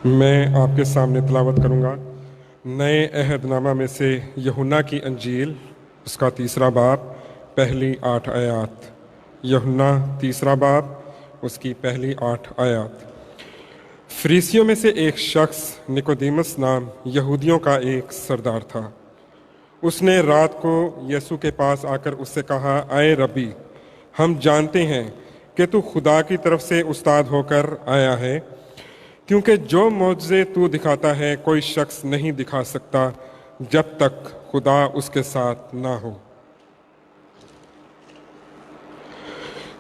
میں آپ کے سامنے تلاوت کروں گا نئے عہد نامہ میں سے یوحنا کی انجیل، اس کا 3 باب، پہلی 8 آیات۔ یوحنا 3 باب، اس کی پہلی 8 آیات۔ فریسیوں میں سے ایک شخص نکودیمس نام یہودیوں کا ایک سردار تھا۔ اس نے رات کو یسوع کے پاس آ کر اس سے کہا، اے ربی، ہم جانتے ہیں کہ تو خدا کی طرف سے استاد ہو کر آیا ہے، کیونکہ جو معجزے تو دکھاتا ہے کوئی شخص نہیں دکھا سکتا جب تک خدا اس کے ساتھ نہ ہو۔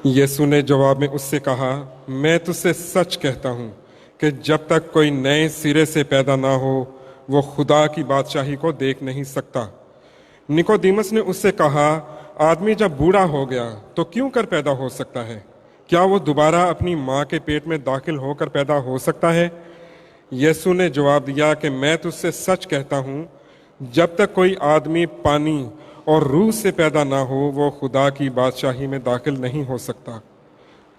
یسوع نے جواب میں اس سے کہا، میں تجھ سے سچ کہتا ہوں کہ جب تک کوئی نئے سرے سے پیدا نہ ہو وہ خدا کی بادشاہی کو دیکھ نہیں سکتا۔ نکودیمس نے اس سے کہا، آدمی جب بوڑھا ہو گیا تو کیوں کر پیدا ہو سکتا ہے؟ کیا وہ دوبارہ اپنی ماں کے پیٹ میں داخل ہو کر پیدا ہو سکتا ہے؟ یسوع نے جواب دیا کہ میں تجھ سے سچ کہتا ہوں، جب تک کوئی آدمی پانی اور روح سے پیدا نہ ہو وہ خدا کی بادشاہی میں داخل نہیں ہو سکتا۔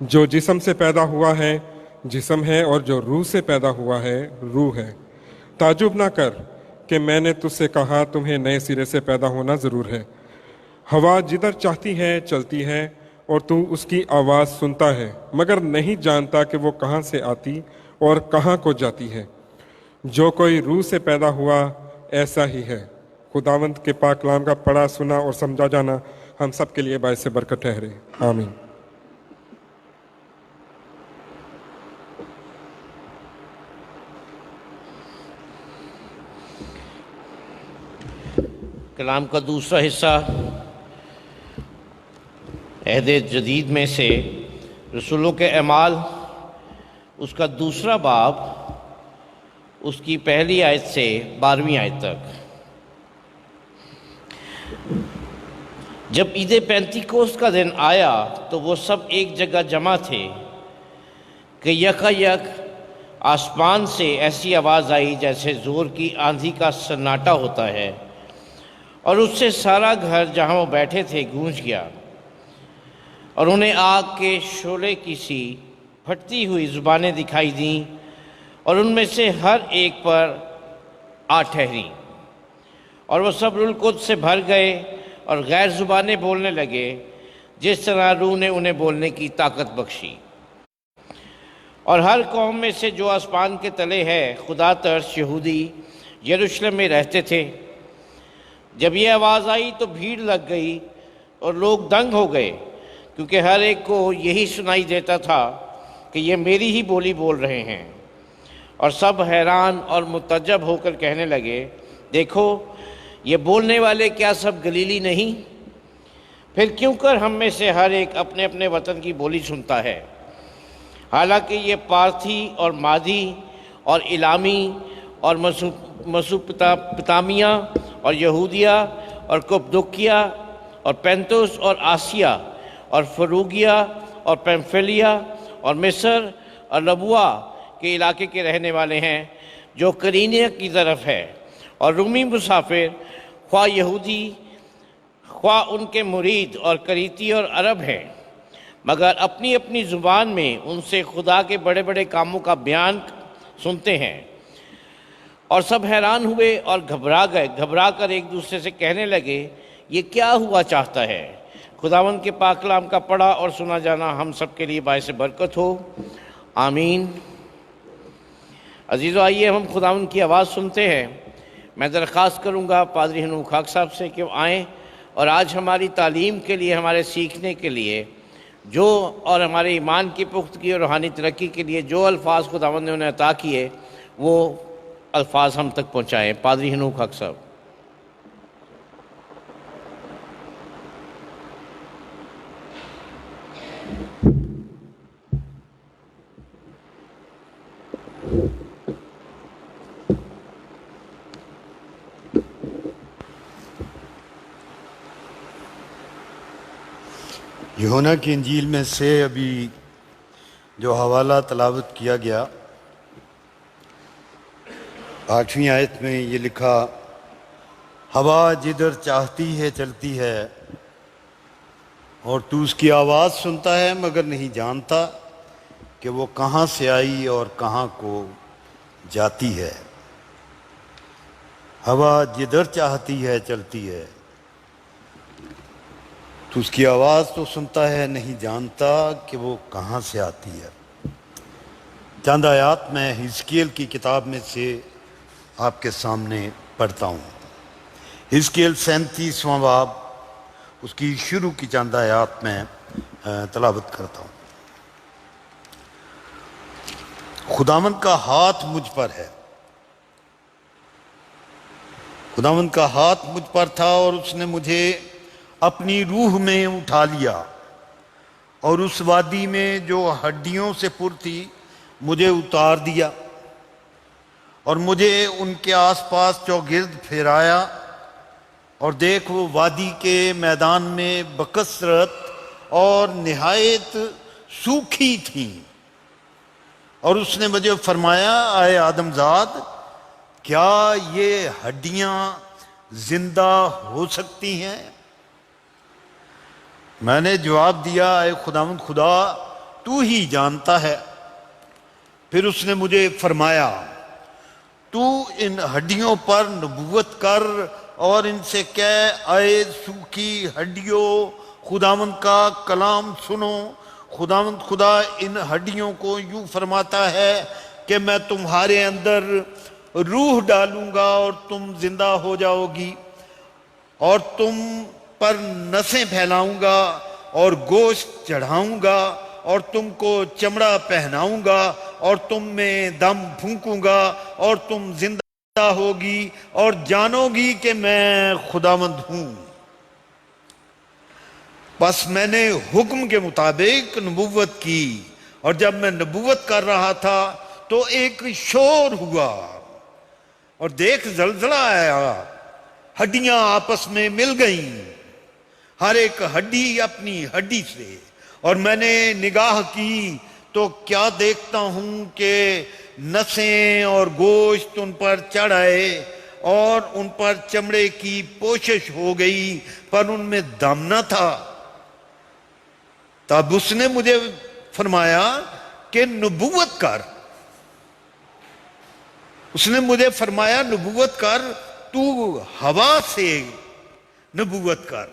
جو جسم سے پیدا ہوا ہے جسم ہے، اور جو روح سے پیدا ہوا ہے روح ہے۔ تعجب نہ کر کہ میں نے تجھ سے کہا تمہیں نئے سرے سے پیدا ہونا ضرور ہے۔ ہوا جدھر چاہتی ہے چلتی ہے اور تو اس کی آواز سنتا ہے، مگر نہیں جانتا کہ وہ کہاں سے آتی اور کہاں کو جاتی ہے۔ جو کوئی روح سے پیدا ہوا ایسا ہی ہے۔ خداوند کے پاک کلام کا پڑھا، سنا اور سمجھا جانا ہم سب کے لیے باعث برکت ٹھہرے، آمین۔ کلام کا دوسرا حصہ عہد جدید میں سے رسولوں کے اعمال، اس کا 2 باب، اس کی پہلی آیت سے 12ویں آیت تک۔ جب عید پینتیکوست کا دن آیا تو وہ سب ایک جگہ جمع تھے کہ یکایک آسمان سے ایسی آواز آئی جیسے زور کی آندھی کا سناٹا ہوتا ہے، اور اس سے سارا گھر جہاں وہ بیٹھے تھے گونج گیا، اور انہیں آگ کے شعلے کی سی پھٹتی ہوئی زبانیں دکھائی دیں، اور ان میں سے ہر ایک پر آ ٹھہریں، اور وہ سب روح القدس سے بھر گئے اور غیر زبانیں بولنے لگے جس طرح روح نے انہیں بولنے کی طاقت بخشی۔ اور ہر قوم میں سے جو آسمان کے تلے ہے خدا ترس یہودی یروشلم میں رہتے تھے۔ جب یہ آواز آئی تو بھیڑ لگ گئی اور لوگ دنگ ہو گئے، کیونکہ ہر ایک کو یہی سنائی دیتا تھا کہ یہ میری ہی بولی بول رہے ہیں۔ اور سب حیران اور متعجب ہو کر کہنے لگے، دیکھو یہ بولنے والے کیا سب گلیلی نہیں؟ پھر کیوں کر ہم میں سے ہر ایک اپنے اپنے وطن کی بولی سنتا ہے؟ حالانکہ یہ پارتھی اور مادی اور الامی اور مسوپتامیہ اور یہودیہ اور کپدوکیہ اور پینتوس اور آسیہ اور فروگیہ اور پمفیلیا اور مصر اور لبوا کے علاقے کے رہنے والے ہیں، جو قرینیہ کی طرف ہے، اور رومی مسافر، خواہ یہودی خواہ ان کے مرید، اور کریتی اور عرب ہیں، مگر اپنی اپنی زبان میں ان سے خدا کے بڑے بڑے کاموں کا بیان سنتے ہیں۔ اور سب حیران ہوئے اور گھبرا کر ایک دوسرے سے کہنے لگے، یہ کیا ہوا چاہتا ہے؟ خداوند کے پاک کلام کا پڑھا اور سنا جانا ہم سب کے لیے باعث برکت ہو، آمین۔ عزیزو، آئیے ہم خداوند کی آواز سنتے ہیں۔ میں درخواست کروں گا پادری ہنوک خاک صاحب سے کہ وہ آئیں اور آج ہماری تعلیم کے لیے، ہمارے سیکھنے کے لیے جو، اور ہمارے ایمان کی پختگی اور روحانی ترقی کے لیے جو الفاظ خداوند نے انہیں عطا کیے وہ الفاظ ہم تک پہنچائیں۔ پادری ہنوک حق صاحب۔ یوحنا کی انجیل میں سے ابھی جو حوالہ تلاوت کیا گیا، 8ویں آیت میں یہ لکھا، ہوا جدھر چاہتی ہے چلتی ہے، اور تو اس کی آواز سنتا ہے مگر نہیں جانتا کہ وہ کہاں سے آئی اور کہاں کو جاتی ہے، ہوا جدھر چاہتی ہے چلتی ہے، تو اس کی آواز تو سنتا ہے، نہیں جانتا کہ وہ کہاں سے آتی ہے۔ چند آیات میں حزقیل کی کتاب میں سے آپ کے سامنے پڑھتا ہوں۔ حزقیل 37واں باب، اس کی شروع کی چند آیات میں تلاوت کرتا ہوں۔ خداوند کا ہاتھ مجھ پر ہے، خداوند کا ہاتھ مجھ پر تھا اور اس نے مجھے اپنی روح میں اٹھا لیا، اور اس وادی میں جو ہڈیوں سے پر تھی مجھے اتار دیا، اور مجھے ان کے آس پاس چوگرد پھیرایا، اور دیکھ وہ وادی کے میدان میں بکثرت اور نہایت سوکھی تھیں، اور اس نے مجھے فرمایا، اے آدم زاد، کیا یہ ہڈیاں زندہ ہو سکتی ہیں؟ میں نے جواب دیا، اے خداوند خدا، تو ہی جانتا ہے۔ پھر اس نے مجھے فرمایا، تو ان ہڈیوں پر نبوت کر اور ان سے کہہ، اے سوکھی ہڈیوں، خداوند کا کلام سنو۔ خداوند خدا ان ہڈیوں کو یوں فرماتا ہے کہ میں تمہارے اندر روح ڈالوں گا اور تم زندہ ہو جاؤ گی، اور تم پر نسیں پھیلاؤں گا اور گوشت چڑھاؤں گا، اور تم کو چمڑا پہناؤں گا، اور تم میں دم پھونکوں گا، اور تم زندہ ہوگی اور جانو گی کہ میں خداوند ہوں۔ بس میں نے حکم کے مطابق نبوت کی، اور جب میں نبوت کر رہا تھا تو ایک شور ہوا، اور دیکھ زلزلہ آیا، ہڈیاں آپس میں مل گئیں، ہر ایک ہڈی اپنی ہڈی سے، اور میں نے نگاہ کی تو کیا دیکھتا ہوں کہ نسیں اور گوشت ان پر چڑھ آئے، اور ان پر چمڑے کی پوشش ہو گئی، پر ان میں دم نہ تھا۔ تب اس نے مجھے فرمایا کہ نبوت کر۔ اس نے مجھے فرمایا، نبوت کر، تو ہوا سے نبوت کر،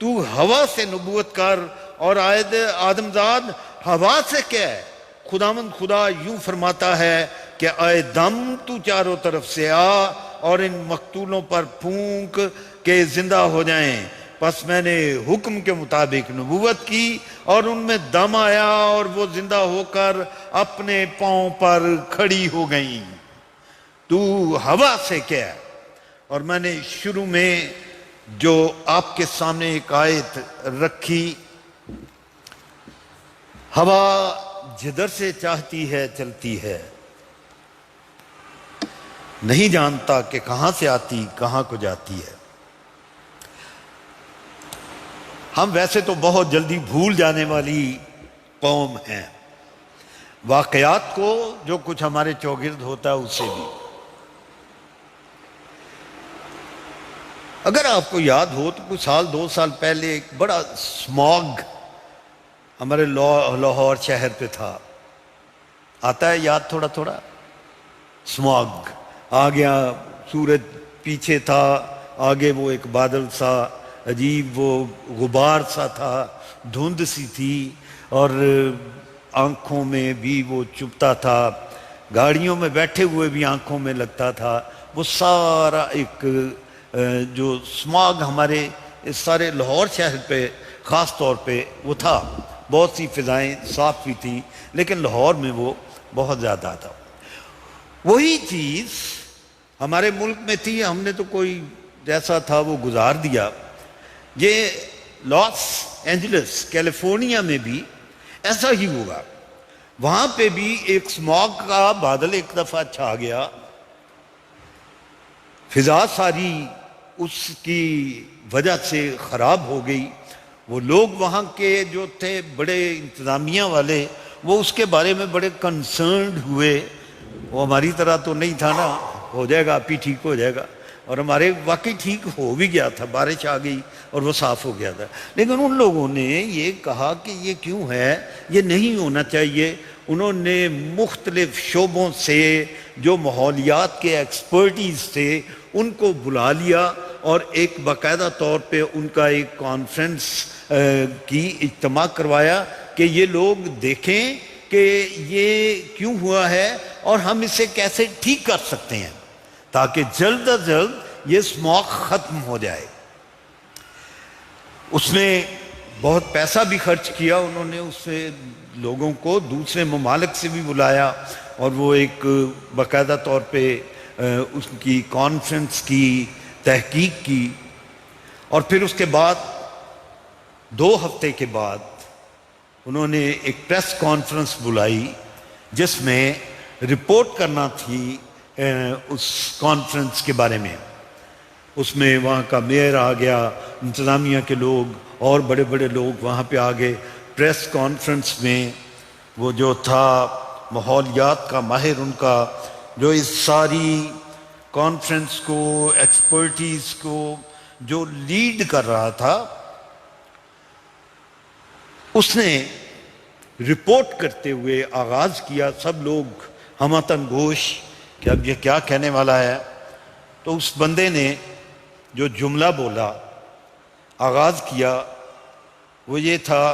تو ہوا سے نبوت کر، اور آدم زاد ہوا سے کہہ، خداوند خدا یوں فرماتا ہے کہ اے دم، تو چاروں طرف سے آ اور ان مقتولوں پر پھونک کہ زندہ ہو جائیں۔ پس میں نے حکم کے مطابق نبوت کی، اور ان میں دم آیا، اور وہ زندہ ہو کر اپنے پاؤں پر کھڑی ہو گئیں۔ تو ہوا سے کہہ۔ اور میں نے شروع میں جو آپ کے سامنے ایک آیت رکھی، ہوا جدھر سے چاہتی ہے چلتی ہے، نہیں جانتا کہ کہاں سے آتی کہاں کو جاتی ہے۔ ہم ویسے تو بہت جلدی بھول جانے والی قوم ہیں، واقعات کو، جو کچھ ہمارے چوگرد ہوتا ہے اس سے بھی۔ اگر آپ کو یاد ہو تو کچھ سال 2 سال پہلے ایک بڑا سماگ ہمارے لاہور شہر پہ تھا، آتا ہے یاد تھوڑا تھوڑا؟ سماگ آ گیا، سورج پیچھے تھا، آگے وہ ایک بادل سا عجیب، وہ غبار سا تھا، دھند سی تھی، اور آنکھوں میں بھی وہ چبھتا تھا، گاڑیوں میں بیٹھے ہوئے بھی آنکھوں میں لگتا تھا۔ وہ سارا ایک جو سماگ ہمارے اس سارے لاہور شہر پہ خاص طور پہ وہ تھا۔ بہت سی فضائیں صاف بھی تھیں، لیکن لاہور میں وہ بہت زیادہ تھا۔ وہی چیز ہمارے ملک میں تھی، ہم نے تو کوئی جیسا تھا وہ گزار دیا۔ یہ لاس اینجلس کیلیفورنیا میں بھی ایسا ہی ہوا، وہاں پہ بھی ایک سماگ کا بادل ایک دفعہ چھا گیا، فضا ساری اس کی وجہ سے خراب ہو گئی۔ وہ لوگ وہاں کے جو تھے بڑے انتظامیہ والے، وہ اس کے بارے میں بڑے کنسرنڈ ہوئے۔ وہ ہماری طرح تو نہیں تھا نا، ہو جائے گا آپ ہی ٹھیک ہو جائے گا، اور ہمارے واقعی ٹھیک ہو بھی گیا تھا، بارش آ گئی اور وہ صاف ہو گیا تھا۔ لیکن ان لوگوں نے یہ کہا کہ یہ کیوں ہے، یہ نہیں ہونا چاہیے۔ انہوں نے مختلف شعبوں سے جو ماحولیات کے ایکسپرٹیز تھے ان کو بلا لیا اور ایک باقاعدہ طور پہ ان کا ایک کانفرنس کی اجتماع کروایا کہ یہ لوگ دیکھیں کہ یہ کیوں ہوا ہے اور ہم اسے کیسے ٹھیک کر سکتے ہیں تاکہ جلد از جلد یہ اسموگ ختم ہو جائے۔ اس نے بہت پیسہ بھی خرچ کیا، انہوں نے اس سے لوگوں کو دوسرے ممالک سے بھی بلایا اور وہ ایک باقاعدہ طور پہ اس کی کانفرنس کی، تحقیق کی، اور پھر اس کے بعد 2 ہفتے کے بعد انہوں نے ایک پریس کانفرنس بلائی جس میں رپورٹ کرنا تھی اس کانفرنس کے بارے میں۔ اس میں وہاں کا میئر آ گیا، انتظامیہ کے لوگ اور بڑے بڑے لوگ وہاں پہ آ گئے۔ پریس کانفرنس میں وہ جو تھا ماحولیات کا ماہر، ان کا جو اس ساری کانفرنس کو، ایکسپرٹیز کو جو لیڈ کر رہا تھا، اس نے رپورٹ کرتے ہوئے آغاز کیا۔ سب لوگ ہمتن گوش کہ اب یہ کیا کہنے والا ہے۔ تو اس بندے نے جو جملہ بولا، آغاز کیا، وہ یہ تھا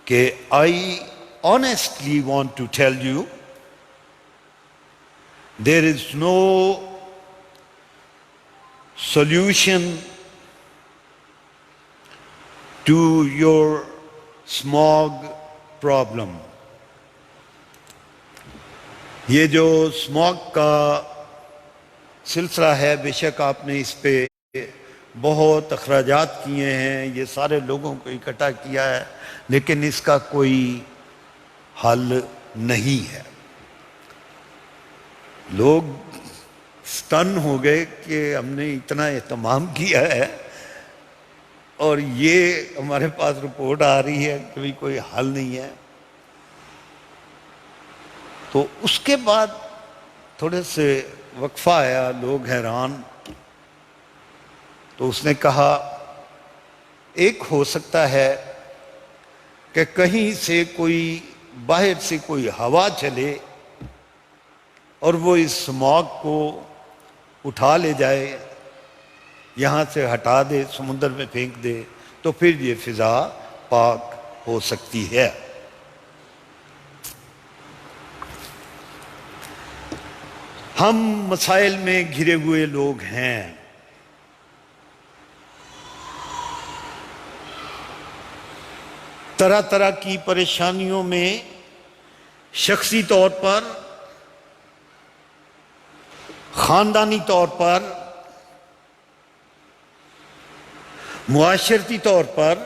کہ I honestly want to tell you there is no solution to your smog problem۔ یہ جو اسموگ کا سلسلہ ہے، بے شک آپ نے اس پہ بہت اخراجات کیے ہیں، یہ سارے لوگوں کو اکٹھا کیا ہے، لیکن اس کا کوئی حل نہیں ہے۔ لوگ سٹن ہو گئے کہ ہم نے اتنا اہتمام کیا ہے اور یہ ہمارے پاس رپورٹ آ رہی ہے کہ کوئی حل نہیں ہے۔ تو اس کے بعد تھوڑے سے وقفہ آیا، لوگ حیران۔ تو اس نے کہا ایک ہو سکتا ہے کہ کہیں سے کوئی باہر سے کوئی ہوا چلے اور وہ اس اسموگ کو اٹھا لے جائے، یہاں سے ہٹا دے، سمندر میں پھینک دے، تو پھر یہ فضا پاک ہو سکتی ہے۔ ہم مسائل میں گھرے ہوئے لوگ ہیں۔ طرح طرح کی پریشانیوں میں شخصی طور پر، خاندانی طور پر، معاشرتی طور پر،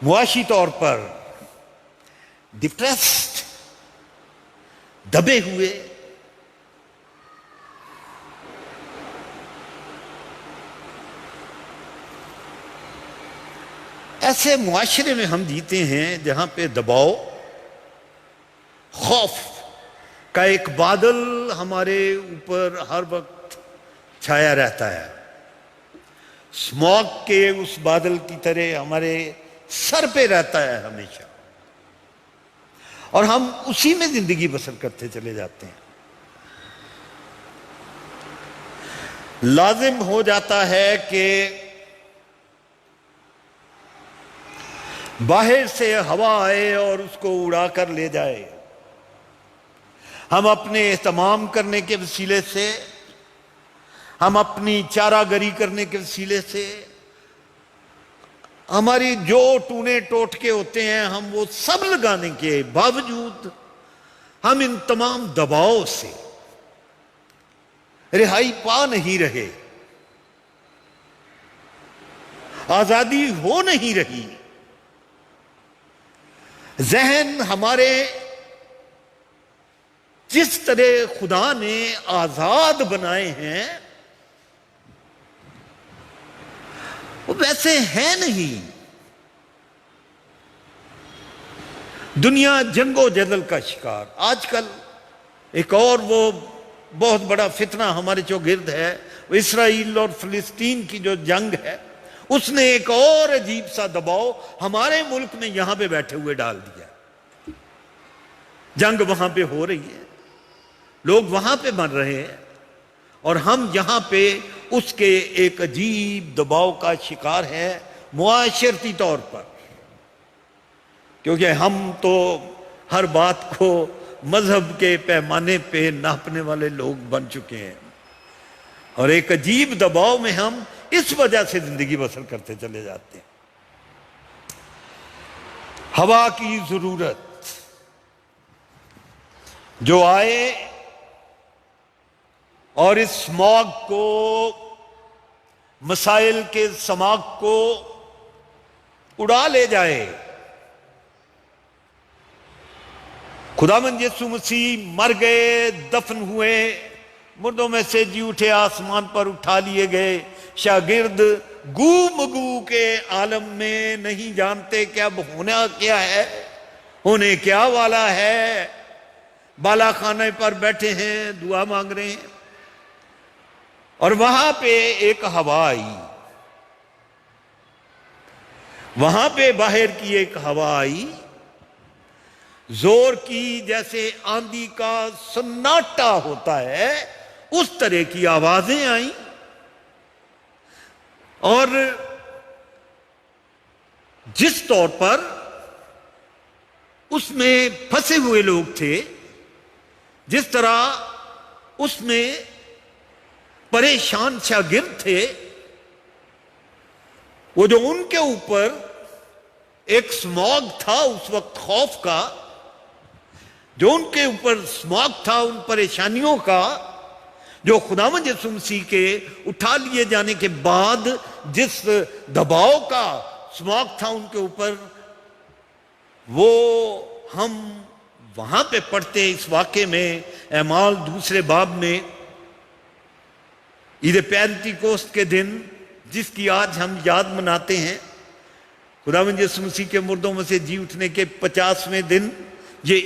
معاشی طور پر ڈپریسڈ، دبے ہوئے، ایسے معاشرے میں ہم جیتے ہیں جہاں پہ دباؤ، خوف کا ایک بادل ہمارے اوپر ہر وقت چھایا رہتا ہے۔ اسموگ کے اس بادل کی طرح ہمارے سر پہ رہتا ہے ہمیشہ، اور ہم اسی میں زندگی بسر کرتے چلے جاتے ہیں۔ لازم ہو جاتا ہے کہ باہر سے ہوا آئے اور اس کو اڑا کر لے جائے۔ ہم اپنے اہتمام کرنے کے وسیلے سے، ہم اپنی چارہ گری کرنے کے وسیلے سے، ہماری جو ٹونے ٹوٹکے ہوتے ہیں، ہم وہ سب لگانے کے باوجود ہم ان تمام دباؤ سے رہائی پا نہیں رہے، آزادی ہو نہیں رہی۔ ذہن ہمارے جس طرح خدا نے آزاد بنائے ہیں وہ ویسے ہیں نہیں۔ دنیا جنگ و جدل کا شکار۔ آج کل ایک اور وہ بہت بڑا فتنہ ہمارے چوگرد ہے، وہ اسرائیل اور فلسطین کی جو جنگ ہے، اس نے ایک اور عجیب سا دباؤ ہمارے ملک میں یہاں پہ بیٹھے ہوئے ڈال دیا۔ جنگ وہاں پہ ہو رہی ہے، لوگ وہاں پہ مر رہے ہیں، اور ہم یہاں پہ اس کے ایک عجیب دباؤ کا شکار ہیں معاشرتی طور پر، کیونکہ ہم تو ہر بات کو مذہب کے پیمانے پہ ناپنے والے لوگ بن چکے ہیں، اور ایک عجیب دباؤ میں ہم اس وجہ سے زندگی بسر کرتے چلے جاتے ہیں۔ ہوا کی ضرورت جو آئے اور اس اسماگ کو، مسائل کے سماگ کو اڑا لے جائے۔ خداوند یسوع مسیح مر گئے، دفن ہوئے، مردوں میں سے جی اٹھے، آسمان پر اٹھا لیے گئے، شاگرد گو مگو کے عالم میں نہیں جانتے کہ اب ہونا کیا ہے، ہونے کیا والا ہے، بالا خانے پر بیٹھے ہیں، دعا مانگ رہے ہیں، اور وہاں پہ ایک ہوا آئی، وہاں پہ باہر کی ایک ہوا آئی، زور کی، جیسے آندھی کا سناٹا ہوتا ہے اس طرح کی آوازیں آئیں، اور جس طور پر اس میں پھنسے ہوئے لوگ تھے، جس طرح اس میں پریشان شاگرد تھے، وہ جو ان کے اوپر ایک اسماگ تھا اس وقت خوف کا، جو ان کے اوپر اسماگ تھا ان پریشانیوں کا، جو خداوند یسوع مسیح کے اٹھا لیے جانے کے بعد جس دباؤ کا اسماگ تھا ان کے اوپر، وہ ہم وہاں پہ پڑھتے ہیں اس واقعے میں، اعمال دوسرے باب میں، عید پینتیکوست کے دن جس کی آج ہم یاد مناتے ہیں، خداوند یسوع مسیح کے مردوں میں سے جی اٹھنے کے 50ویں دن یہ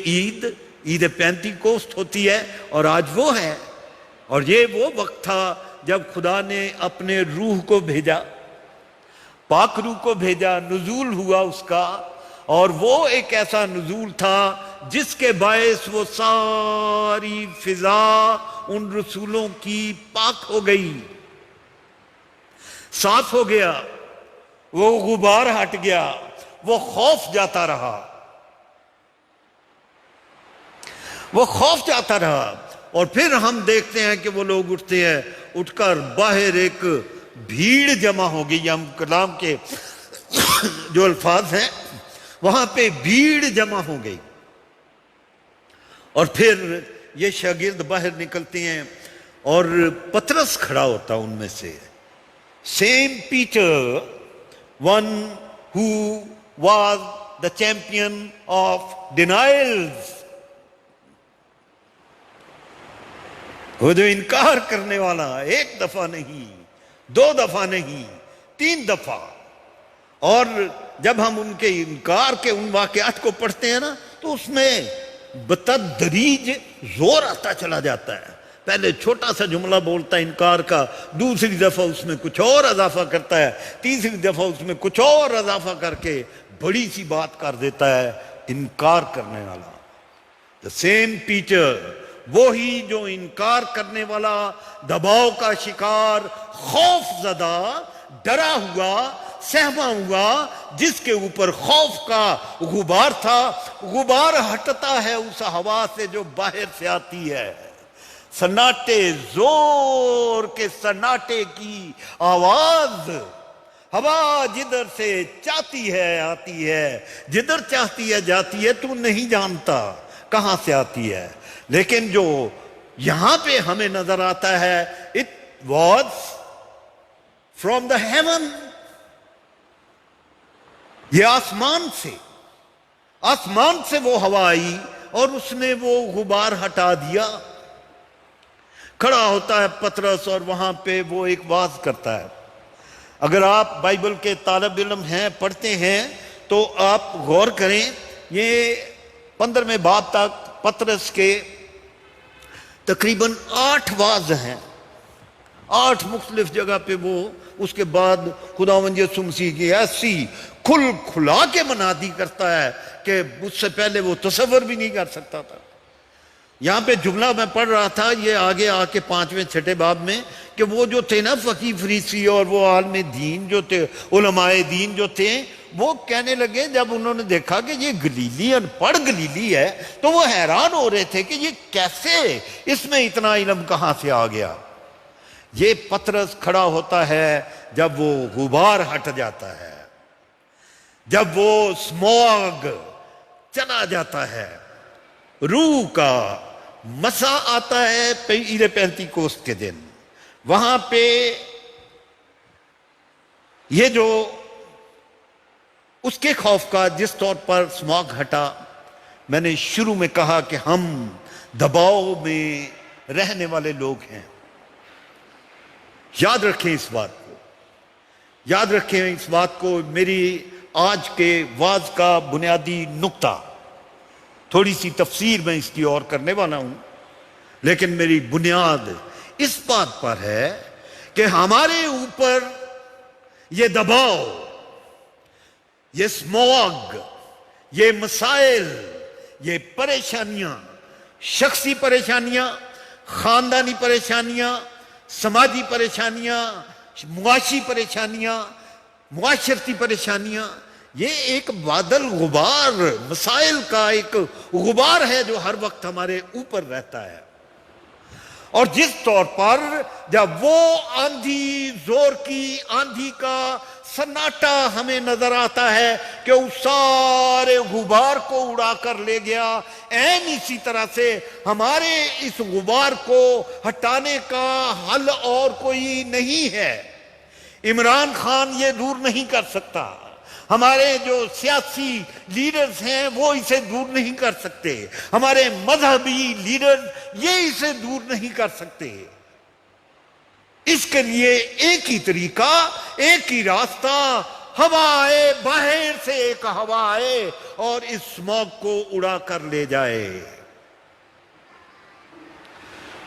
عید پینتیکوست ہوتی ہے، اور آج وہ ہے، اور یہ وہ وقت تھا جب خدا نے اپنے روح کو بھیجا، پاک روح کو بھیجا، نزول ہوا اس کا، اور وہ ایک ایسا نزول تھا جس کے باعث وہ ساری فضا ان رسولوں کی پاک ہو گئی، صاف ہو گیا، وہ غبار ہٹ گیا، وہ خوف جاتا رہا، وہ خوف جاتا رہا۔ اور پھر ہم دیکھتے ہیں کہ وہ لوگ اٹھتے ہیں، اٹھ کر باہر ایک بھیڑ جمع ہو گئی، ہم کلام کے جو الفاظ ہیں وہاں پہ بھیڑ جمع ہو گئی، اور پھر یہ شاگرد باہر نکلتے ہیں، اور پترس کھڑا ہوتا ان میں سے، Sam Peter, one who was the champion of denials, وہ جو انکار کرنے والا، ایک دفعہ نہیں، 2 دفعہ نہیں، 3 دفعہ، اور جب ہم ان کے انکار کے ان واقعات کو پڑھتے ہیں نا تو اس میں بتدریج زور آتا چلا جاتا ہے، پہلے چھوٹا سا جملہ بولتا ہے انکار کا، دوسری دفعہ اس میں کچھ اور اضافہ کرتا ہے، تیسری دفعہ اس میں کچھ اور اضافہ کر کے بڑی سی بات کر دیتا ہے۔ انکار کرنے والا، the same Peter، وہی جو انکار کرنے والا، دباؤ کا شکار، خوف زدہ، ڈرا ہوا، سہما ہوا، جس کے اوپر خوف کا غبار تھا، غبار ہٹتا ہے اس ہوا سے جو باہر سے آتی ہے، سناٹے، زور کے سناٹے کی آواز، ہوا جدھر سے چاہتی ہے آتی ہے، جدھر چاہتی ہے جاتی ہے، تو نہیں جانتا کہاں سے آتی ہے، لیکن جو یہاں پہ ہمیں نظر آتا ہے، it was from the heaven، یہ آسمان سے وہ ہوا آئی اور اس نے وہ غبار ہٹا دیا۔ کھڑا ہوتا ہے پترس اور وہاں پہ وہ ایک واز کرتا ہے۔ اگر آپ بائبل کے طالب علم ہیں، پڑھتے ہیں، تو آپ غور کریں، یہ 15ویں باب تک پترس کے تقریباً 8 واز ہیں، 8 مختلف جگہ پہ وہ اس کے بعد خداوند یسوع مسیح کی ایسی کھلا کے منادی کرتا ہے کہ اس سے پہلے وہ تصور بھی نہیں کر سکتا تھا. یہاں پہ جملہ میں پڑھ رہا تھا یہ آگے آ کے 5ویں 6 باب میں کہ وہ جو تھے نا فقیہ فریسی اور وہ عالم دین جو تھے علماء دین جو تھے وہ کہنے لگے جب انہوں نے دیکھا کہ یہ گلیلی ان پڑھ گلیلی ہے تو وہ حیران ہو رہے تھے کہ یہ کیسے اس میں اتنا علم کہاں سے آ گیا. یہ پطرس کھڑا ہوتا ہے جب وہ غبار ہٹ جاتا ہے, جب وہ اسموگ چلا جاتا ہے, روح کا مسا آتا ہے عید پینتیکوست کے دن. وہاں پہ یہ جو اس کے خوف کا جس طور پر اسموگ ہٹا, میں نے شروع میں کہا کہ ہم دباؤ میں رہنے والے لوگ ہیں. یاد رکھیں اس بات کو, یاد رکھیں اس بات کو. میری آج کے وعظ کا بنیادی نقطہ, تھوڑی سی تفسیر میں اس کی اور کرنے والا ہوں, لیکن میری بنیاد اس بات پر ہے کہ ہمارے اوپر یہ دباؤ, یہ اسموگ, یہ مسائل, یہ پریشانیاں, شخصی پریشانیاں, خاندانی پریشانیاں, سماجی پریشانیاں, معاشی پریشانیاں, معاشرتی پریشانیاں, یہ ایک بادل غبار, مسائل کا ایک غبار ہے جو ہر وقت ہمارے اوپر رہتا ہے. اور جس طور پر جب وہ آندھی, زور کی آندھی کا سناٹا ہمیں نظر آتا ہے کہ اس سارے غبار کو اڑا کر لے گیا, عین اسی طرح سے ہمارے اس غبار کو ہٹانے کا حل اور کوئی نہیں ہے. عمران خان یہ دور نہیں کر سکتا, ہمارے جو سیاسی لیڈرز ہیں وہ اسے دور نہیں کر سکتے, ہمارے مذہبی لیڈرز یہ اسے دور نہیں کر سکتے. اس کے لیے ایک ہی طریقہ, ایک ہی راستہ, ہوا آئے, باہر سے ایک ہوا آئے اور اس اسموگ کو اڑا کر لے جائے.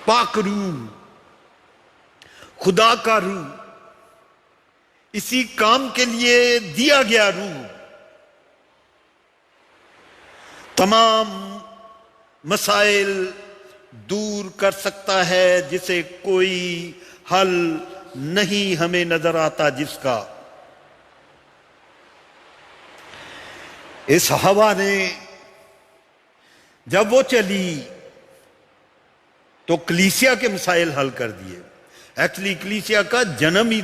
پاک روح, خدا کا روح, اسی کام کے لیے دیا گیا روح تمام مسائل دور کر سکتا ہے جسے کوئی حل نہیں ہمیں نظر آتا جس کا. اس ہوا نے جب وہ چلی تو کلیسیا کے مسائل حل کر دیے. ایکچولی کلیسیا کا جنم ہی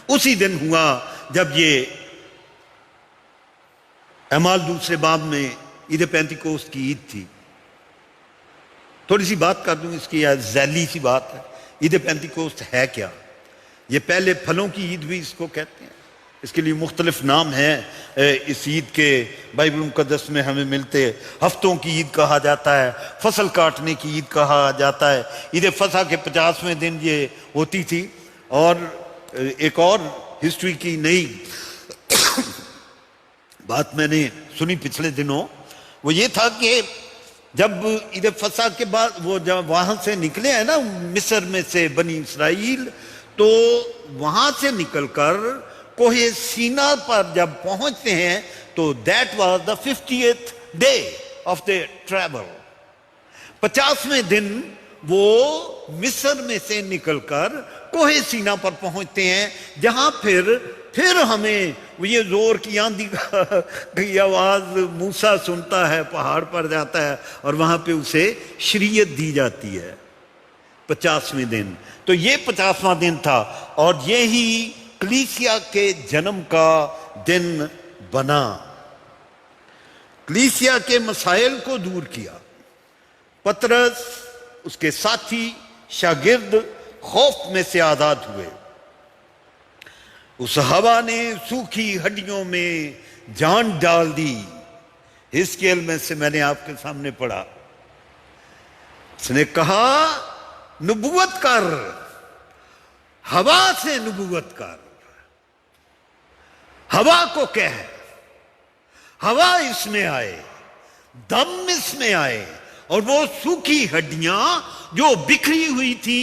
اسی دن ہوا جب یہ اعمال 2 باب میں عید پینتیکوست کی عید تھی. تھوڑی سی بات کر دوں اس کی, ذیلی سی بات ہے. عید پینتیکوست ہے کیا؟ یہ پہلے پھلوں کی عید بھی اس کو کہتے ہیں. اس کے لیے مختلف نام ہیں اس عید کے, بائبل مقدس میں ہمیں ملتے. ہفتوں کی عید کہا جاتا ہے, فصل کاٹنے کی عید کہا جاتا ہے. عید فصح کے 50ویں دن یہ ہوتی تھی. اور ایک اور ہسٹری کی نئی بات میں نے سنی پچھلے دنوں, وہ یہ تھا کہ جب عید فصح کے بعد وہ جب وہاں سے نکلے ہیں نا مصر میں سے بنی اسرائیل, تو وہاں سے نکل کر کوہ سینا پر جب پہنچتے ہیں تو that was the 50th day of the travel. 50ویں دن وہ مصر میں سے نکل کر کوہ سینا پر پہنچتے ہیں, جہاں پھر ہمیں یہ زور کی آندھی کی آواز موسیٰ سنتا ہے, پہاڑ پر جاتا ہے اور وہاں پہ اسے شریعت دی جاتی ہے 50ویں دن. تو یہ 50واں دن تھا اور یہی کلیسیا کے جنم کا دن بنا. کلیسیا کے مسائل کو دور کیا. پطرس, اس کے ساتھی شاگرد خوف میں سے آزاد ہوئے. اس ہوا نے سوکھی ہڈیوں میں جان ڈال دی. حزقیل میں سے میں نے آپ کے سامنے پڑھا, اس نے کہا نبوت کر, ہوا سے نبوت کر, ہوا کو کہہ, ہوا اس میں آئے, دم اس میں آئے, اور وہ سوکھی ہڈیاں جو بکھری ہوئی تھی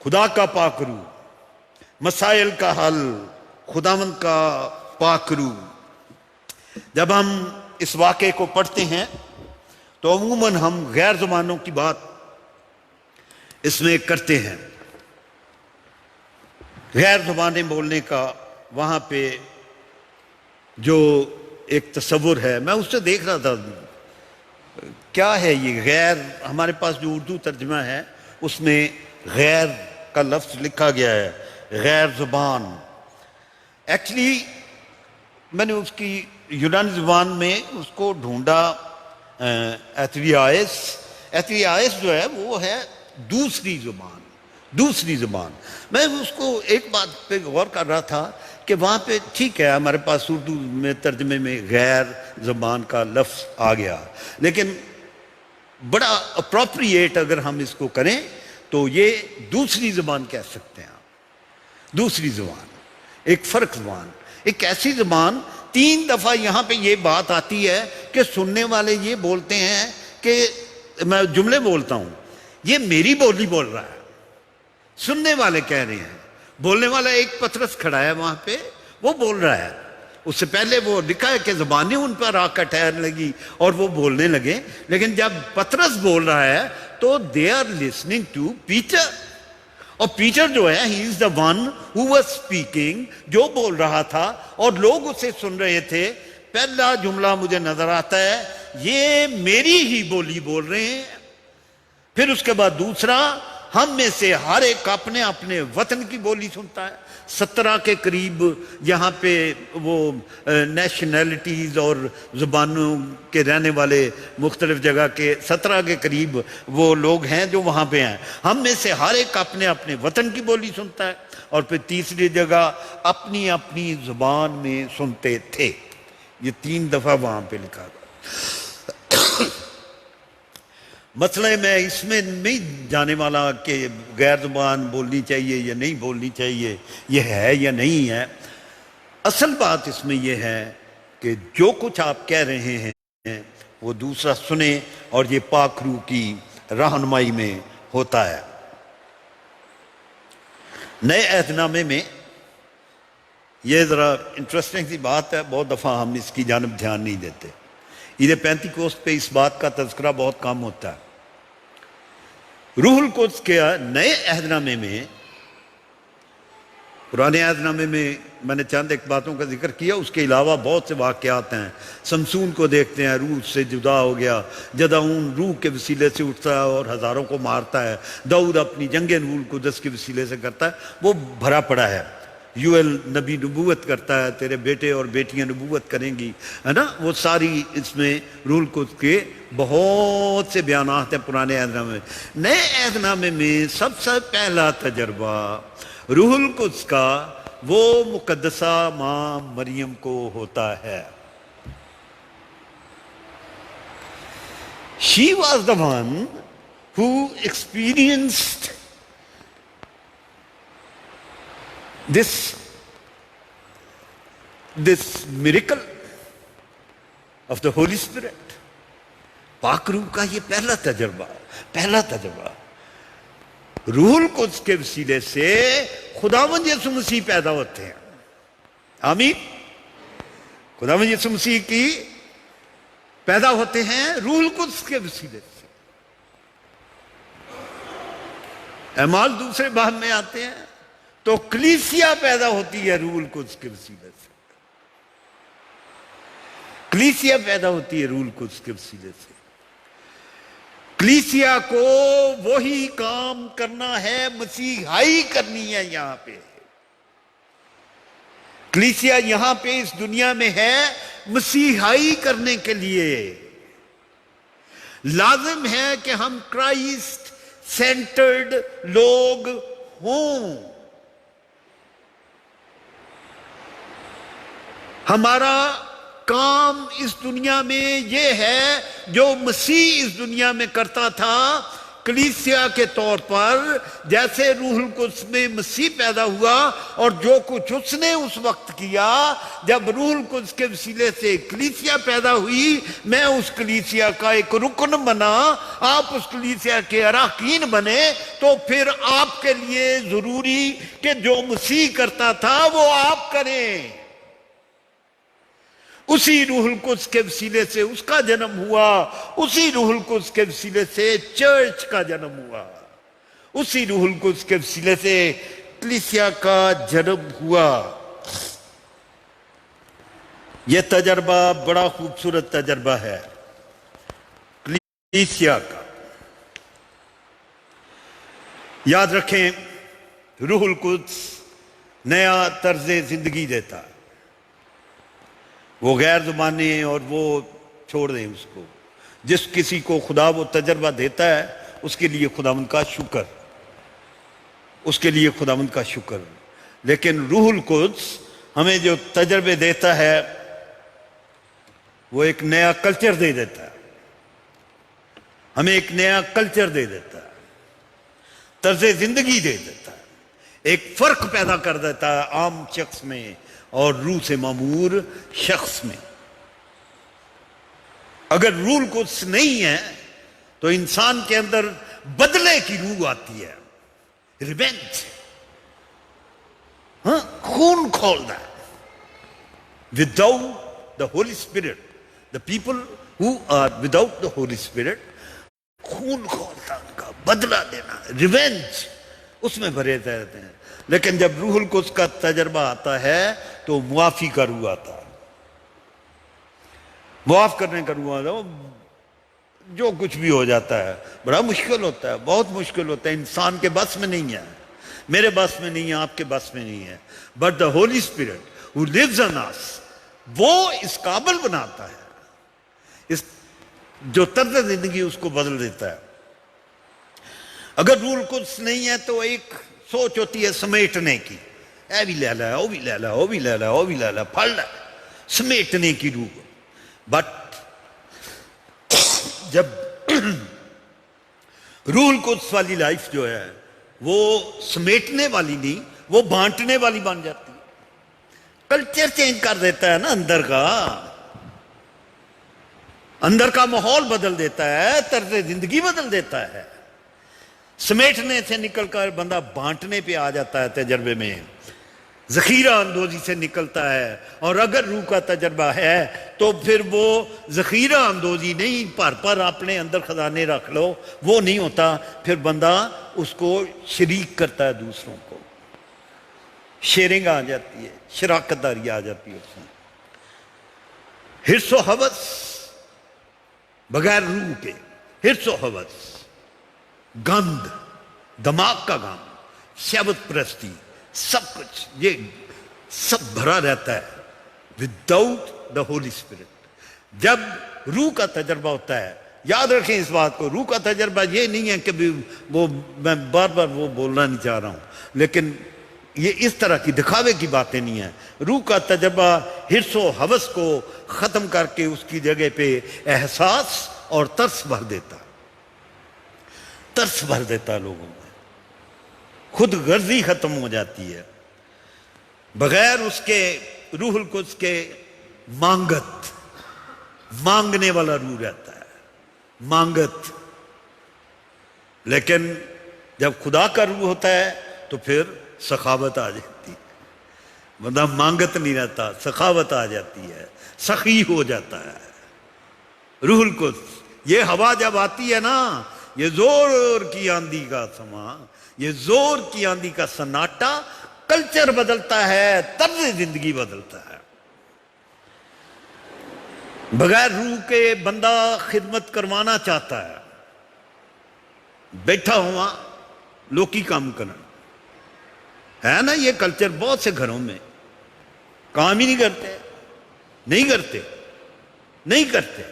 خدا کا پاکرو، مسائل کا حل، خداوند کا پاکرو۔ جب ہم اس واقعے کو پڑھتے ہیں تو عموماً ہم غیر زبانوں کی بات اس میں کرتے ہیں، غیر زبانیں بولنے کا وہاں پہ جو ایک تصور ہے، میں اس سے دیکھ رہا تھا کیا ہے یہ غیر۔ ہمارے پاس جو اردو ترجمہ ہے اس میں غیر کا لفظ لکھا گیا ہے، غیر زبان۔ ایکچولی میں نے اس کی یونانی زبان میں اس کو ڈھونڈا، ایتھریائس جو ہے وہ ہے دوسری زبان، دوسری زبان۔ میں اس کو ایک بات پہ غور کر رہا تھا کہ وہاں پہ ٹھیک ہے ہمارے پاس اردو میں ترجمے میں غیر زبان کا لفظ آ گیا، لیکن بڑا اپروپریٹ اگر ہم اس کو کریں تو یہ دوسری زبان کہہ سکتے ہیں آپ۔ دوسری زبان، ایک فرق زبان، ایک ایسی زبان۔ 3 دفعہ یہاں پہ یہ بات آتی ہے کہ سننے والے یہ بولتے ہیں کہ میں جملے بولتا ہوں، یہ میری بولی بول رہا ہے، سننے والے کہہ رہے ہیں، بولنے والا ایک پترس کھڑا ہے وہاں پہ، وہ بول رہا ہے۔ اس سے پہلے وہ لکھا ہے کہ زبانیں ان پر آ کر ٹھہرنے لگی اور وہ بولنے لگے، لیکن جب پترس بول رہا ہے تو they are listening to Peter, اور پیٹر جو ہے he is the one who was speaking، جو بول رہا تھا اور لوگ اسے سن رہے تھے۔ پہلا جملہ مجھے نظر آتا ہے یہ میری ہی بولی بول رہے ہیں۔ پھر اس کے بعد دوسرا، ہم میں سے ہر ایک اپنے اپنے وطن کی بولی سنتا ہے۔ 17 کے قریب یہاں پہ وہ نیشنلٹیز اور زبانوں کے رہنے والے مختلف جگہ کے 17 کے قریب وہ لوگ ہیں جو وہاں پہ ہیں۔ ہم میں سے ہر ایک اپنے اپنے وطن کی بولی سنتا ہے، اور پھر تیسری جگہ اپنی اپنی زبان میں سنتے تھے۔ یہ 3 دفعہ وہاں پہ لکھا گیا۔ مسئلہ میں اس میں نہیں جانے والا کہ غیر زبان بولنی چاہیے یا نہیں بولنی چاہیے، یہ ہے یا نہیں ہے۔ اصل بات اس میں یہ ہے کہ جو کچھ آپ کہہ رہے ہیں وہ دوسرا سنے، اور یہ پاک روح کی رہنمائی میں ہوتا ہے۔ نئے عہد نامے میں یہ ذرا انٹرسٹنگ سی بات ہے، بہت دفعہ ہم اس کی جانب دھیان نہیں دیتے۔ عید پینتیکوست پہ اس بات کا تذکرہ بہت کم ہوتا ہے۔ روح القدس کے نئے عہد نامے میں، پرانے عہد نامے میں نے چند ایک باتوں کا ذکر کیا، اس کے علاوہ بہت سے واقعات ہیں۔ سمسون کو دیکھتے ہیں، روح سے جدا ہو گیا، جدعون روح کے وسیلے سے اٹھتا ہے اور ہزاروں کو مارتا ہے۔ داؤد اپنی جنگیں روح القدس کے وسیلے سے کرتا ہے، وہ بھرا پڑا ہے۔ یوئیل نبی نبوت کرتا ہے، تیرے بیٹے اور بیٹیاں نبوت کریں گی، ہے نا۔ وہ ساری اس میں روح القدس کے بہت سے بیانات ہیں پرانے عہد نامے میں۔ نئے عہد نامے میں سب سے پہلا تجربہ روح القدس کا وہ مقدسہ ماں مریم کو ہوتا ہے۔ She was the one who experienced this miracle of the Holy Spirit۔ پاک روح کا یہ پہلا تجربہ روح القدس کے وسیلے سے خداوند یسوع مسیح پیدا ہوتے ہیں۔ آمین۔ خداوند یسوع مسیح کی پیدا ہوتے ہیں روح القدس کے وسیلے سے۔ اعمال دوسرے باب میں آتے ہیں تو کلیسیا پیدا ہوتی ہے روح القدس کے وسیلے سے۔ کلیسیا پیدا ہوتی ہے روح القدس کے وسیلے سے۔ کلیسیا کو وہی کام کرنا ہے، مسیحائی کرنی ہے۔ یہاں پہ کلیسیا یہاں پہ اس دنیا میں ہے مسیحائی کرنے کے لیے۔ لازم ہے کہ ہم کرائسٹ سینٹرڈ لوگ ہوں۔ ہمارا کام اس دنیا میں یہ ہے جو مسیح اس دنیا میں کرتا تھا کلیسیا کے طور پر جیسے روح القدس میں مسیح پیدا ہوا اور جو کچھ اس نے اس وقت کیا، جب روح القدس کے وسیلے سے کلیسیا پیدا ہوئی، میں اس کلیسیا کا ایک رکن بنا، آپ اس کلیسیا کے اراکین بنے، تو پھر آپ کے لیے ضروری کہ جو مسیح کرتا تھا وہ آپ کریں۔ اسی روح القدس کے وسیلے سے اس کا جنم ہوا، اسی روح القدس کے وسیلے سے چرچ کا جنم ہوا، اسی روح القدس کے وسیلے سے کلیسیا کا جنم ہوا۔ یہ تجربہ بڑا خوبصورت تجربہ ہے کلیسیا کا۔ یاد رکھیں، روح القدس نیا طرز زندگی دیتا ہے۔ وہ غیر زبانیں اور وہ چھوڑ دیں اس کو، جس کسی کو خدا وہ تجربہ دیتا ہے اس کے لیے خداوند کا شکر، اس کے لیے خداوند کا شکر۔ لیکن روح القدس ہمیں جو تجربے دیتا ہے وہ ایک نیا کلچر دے دیتا ہے، ہمیں ایک نیا کلچر دے دیتا ہے، طرز زندگی دے دیتا ہے، ایک فرق پیدا کر دیتا ہے عام شخص میں اور روح سے معمور شخص میں۔ اگر روح القدس نہیں ہے تو انسان کے اندر بدلے کی روح آتی ہے، ریونج، خون کھولتا ہے۔ Without the holy spirit, the people who are without the holy spirit, خون کھولتا ان کا، بدلہ دینا، ریونج، اس میں بھرے رہتے ہیں۔ لیکن جب روح القدس کا تجربہ آتا ہے تو معافی کا روح آتا ہے، معاف کرنے کا روح آتا ہے۔ جو کچھ بھی ہو جاتا ہے بڑا مشکل ہوتا ہے، بہت مشکل ہوتا ہے، انسان کے بس میں نہیں ہے، میرے بس میں نہیں ہے، آپ کے بس میں نہیں ہے۔ But the holy spirit who lives in us، وہ اس قابل بناتا ہے، اس جو طرز زندگی اس کو بدل دیتا ہے۔ اگر روح القدس نہیں ہے تو ایک سوچ ہوتی ہے سمیٹنے کی، اے بھی لے لا، وہ بھی لے لا، وہ بھی لے لا، وہ بھی لے لا، پھڑ لا، سمیٹنے کی روح۔ بٹ جب روح القدس والی لائف جو ہے وہ سمیٹنے والی نہیں، وہ بانٹنے والی بن جاتی ہے، کلچر چینج کر دیتا ہے نا، اندر کا ماحول بدل دیتا ہے، طرز زندگی بدل دیتا ہے۔ سمیٹنے سے نکل کر بندہ بانٹنے پہ آ جاتا ہے، تجربے میں ذخیرہ اندوزی سے نکلتا ہے۔ اور اگر روح کا تجربہ ہے تو پھر وہ ذخیرہ اندوزی نہیں، پر اپنے اندر خزانے رکھ لو، وہ نہیں ہوتا، پھر بندہ اس کو شریک کرتا ہے دوسروں کو، شیئرنگ آ جاتی ہے، شراکت داری آ جاتی ہے اس میں۔ حرص و ہوس بغیر روح کے، حرص و ہوس، گند، دماغ کا گند، شہوت پرستی، سب کچھ یہ سب بھرا رہتا ہے وداؤٹ دا ہولی اسپرٹ۔ جب روح کا تجربہ ہوتا ہے، یاد رکھیں اس بات کو، روح کا تجربہ یہ نہیں ہے کہ وہ میں بار بار وہ بولنا نہیں چاہ رہا ہوں، لیکن یہ اس طرح کی دکھاوے کی باتیں نہیں ہیں۔ روح کا تجربہ حرص و ہوس کو ختم کر کے اس کی جگہ پہ احساس اور ترس بھر دیتا، ترس بھر دیتا لوگوں میں، خود غرضی ختم ہو جاتی ہے، بغیر اس کے روح القدس کے مانگت، مانگنے والا روح رہتا ہے، مانگت۔ لیکن جب خدا کا روح ہوتا ہے تو پھر سخاوت آ جاتی ہے، بندہ مانگت نہیں رہتا، سخاوت آ جاتی ہے، سخی ہو جاتا ہے۔ روح القدس، یہ ہوا جب آتی ہے نا، یہ زور کی آندھی کا سما، یہ زور کی آندھی کا سناٹا، کلچر بدلتا ہے، طرز زندگی بدلتا ہے۔ بغیر روح کے بندہ خدمت کروانا چاہتا ہے، بیٹھا ہوا لوکی کام کرنا ہے نا، یہ کلچر بہت سے گھروں میں کام ہی نہیں کرتے، نہیں کرتے، نہیں کرتے،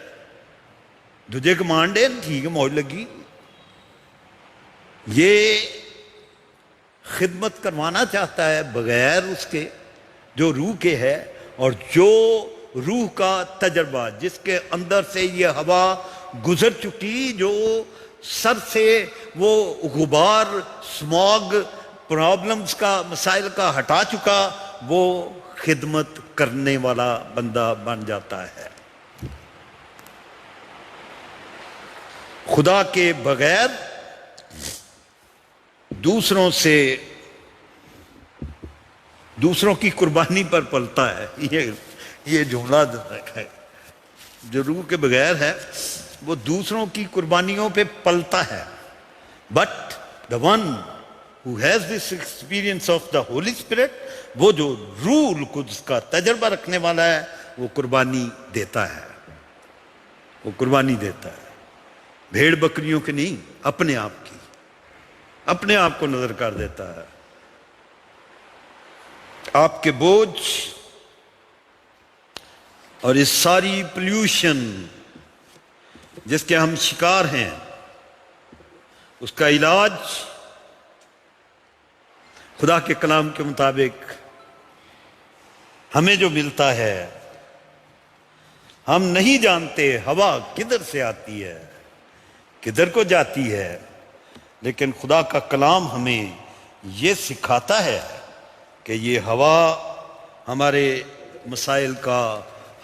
تجھے کمانڈ ہے ٹھیک ہے، موج لگی۔ یہ خدمت کروانا چاہتا ہے بغیر اس کے جو روح کے ہے، اور جو روح کا تجربہ جس کے اندر سے یہ ہوا گزر چکی، جو سر سے وہ غبار اسموگ پرابلمز کا مسائل کا ہٹا چکا، وہ خدمت کرنے والا بندہ بن جاتا ہے۔ خدا کے بغیر دوسروں کی قربانی پر پلتا ہے، یہ جملہ جو روح کے بغیر ہے وہ دوسروں کی قربانیوں پہ پلتا ہے۔ But the one who has this experience of the Holy Spirit، وہ جو روح القدس کا تجربہ رکھنے والا ہے، وہ قربانی دیتا ہے، وہ قربانی دیتا ہے، بھیڑ بکریوں کی نہیں، اپنے آپ کی، اپنے آپ کو نظر کر دیتا ہے۔ آپ کے بوجھ اور اس ساری پلیوشن جس کے ہم شکار ہیں، اس کا علاج خدا کے کلام کے مطابق ہمیں جو ملتا ہے، ہم نہیں جانتے ہوا کدھر سے آتی ہے، کدھر کو جاتی ہے، لیکن خدا کا کلام ہمیں یہ سکھاتا ہے کہ یہ ہوا ہمارے مسائل کا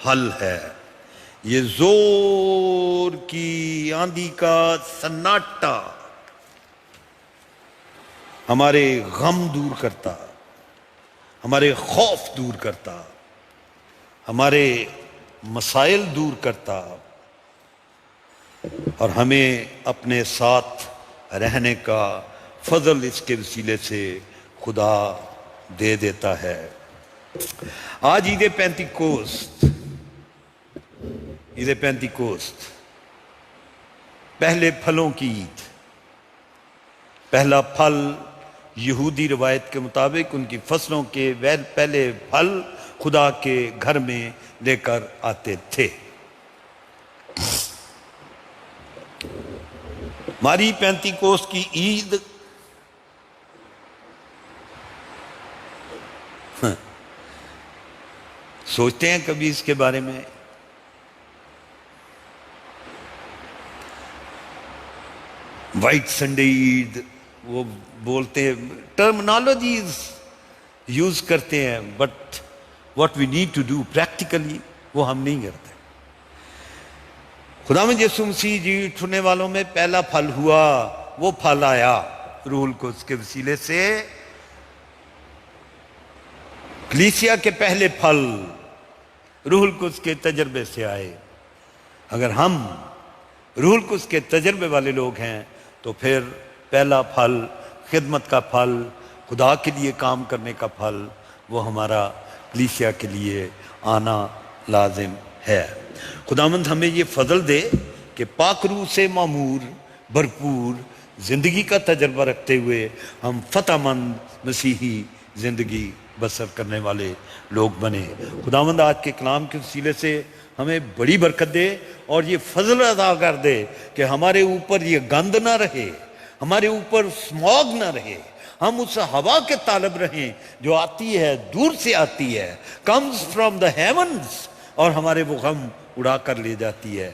حل ہے۔ یہ زور کی آندھی کا سناٹا ہمارے غم دور کرتا، ہمارے خوف دور کرتا، ہمارے مسائل دور کرتا، اور ہمیں اپنے ساتھ رہنے کا فضل اس کے وسیلے سے خدا دے دیتا ہے۔ آج عید پینتیکوست، عید پینتیکوست، پہلے پھلوں کی عید۔ پہلا پھل یہودی روایت کے مطابق ان کی فصلوں کے پہلے پھل خدا کے گھر میں لے کر آتے تھے۔ ہماری پینتیکوست کی عید سوچتے ہیں کبھی اس کے بارے میں؟ وائٹ سنڈے عید، وہ بولتے ہیں، ٹرمنالوجیز یوز کرتے ہیں، but what we need to do practically وہ ہم نہیں کرتے۔ خداوند یسوع مسیح جی اٹھنے والوں میں پہلا پھل ہوا، وہ پھل آیا روح القدس کے وسیلے سے۔ کلیسیا کے پہلے پھل روح القدس کے تجربے سے آئے۔ اگر ہم روح القدس کے تجربے والے لوگ ہیں تو پھر پہلا پھل، خدمت کا پھل، خدا کے لیے کام کرنے کا پھل، وہ ہمارا کلیسیا کے لیے آنا لازم ہے۔ خداوند ہمیں یہ فضل دے کہ پاک روح سے معمور بھرپور زندگی کا تجربہ رکھتے ہوئے ہم فتح مند مسیحی زندگی بسر کرنے والے لوگ بنے۔ خداوند آج کے کلام کے وسیلے سے ہمیں بڑی برکت دے اور یہ فضل عطا کر دے کہ ہمارے اوپر یہ گند نہ رہے، ہمارے اوپر اسموگ نہ رہے، ہم اس ہوا کے طالب رہیں جو آتی ہے، دور سے آتی ہے، comes from the heavens، اور ہمارے وہ غم اڑا کر لے جاتی ہے۔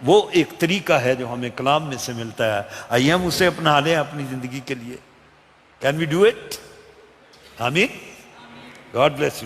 وہ ایک طریقہ ہے جو ہمیں کلام میں سے ملتا ہے۔ آئیے ہم اسے اپنا لیں اپنی زندگی کے لیے۔ Can we do it؟ آمین۔ God bless you.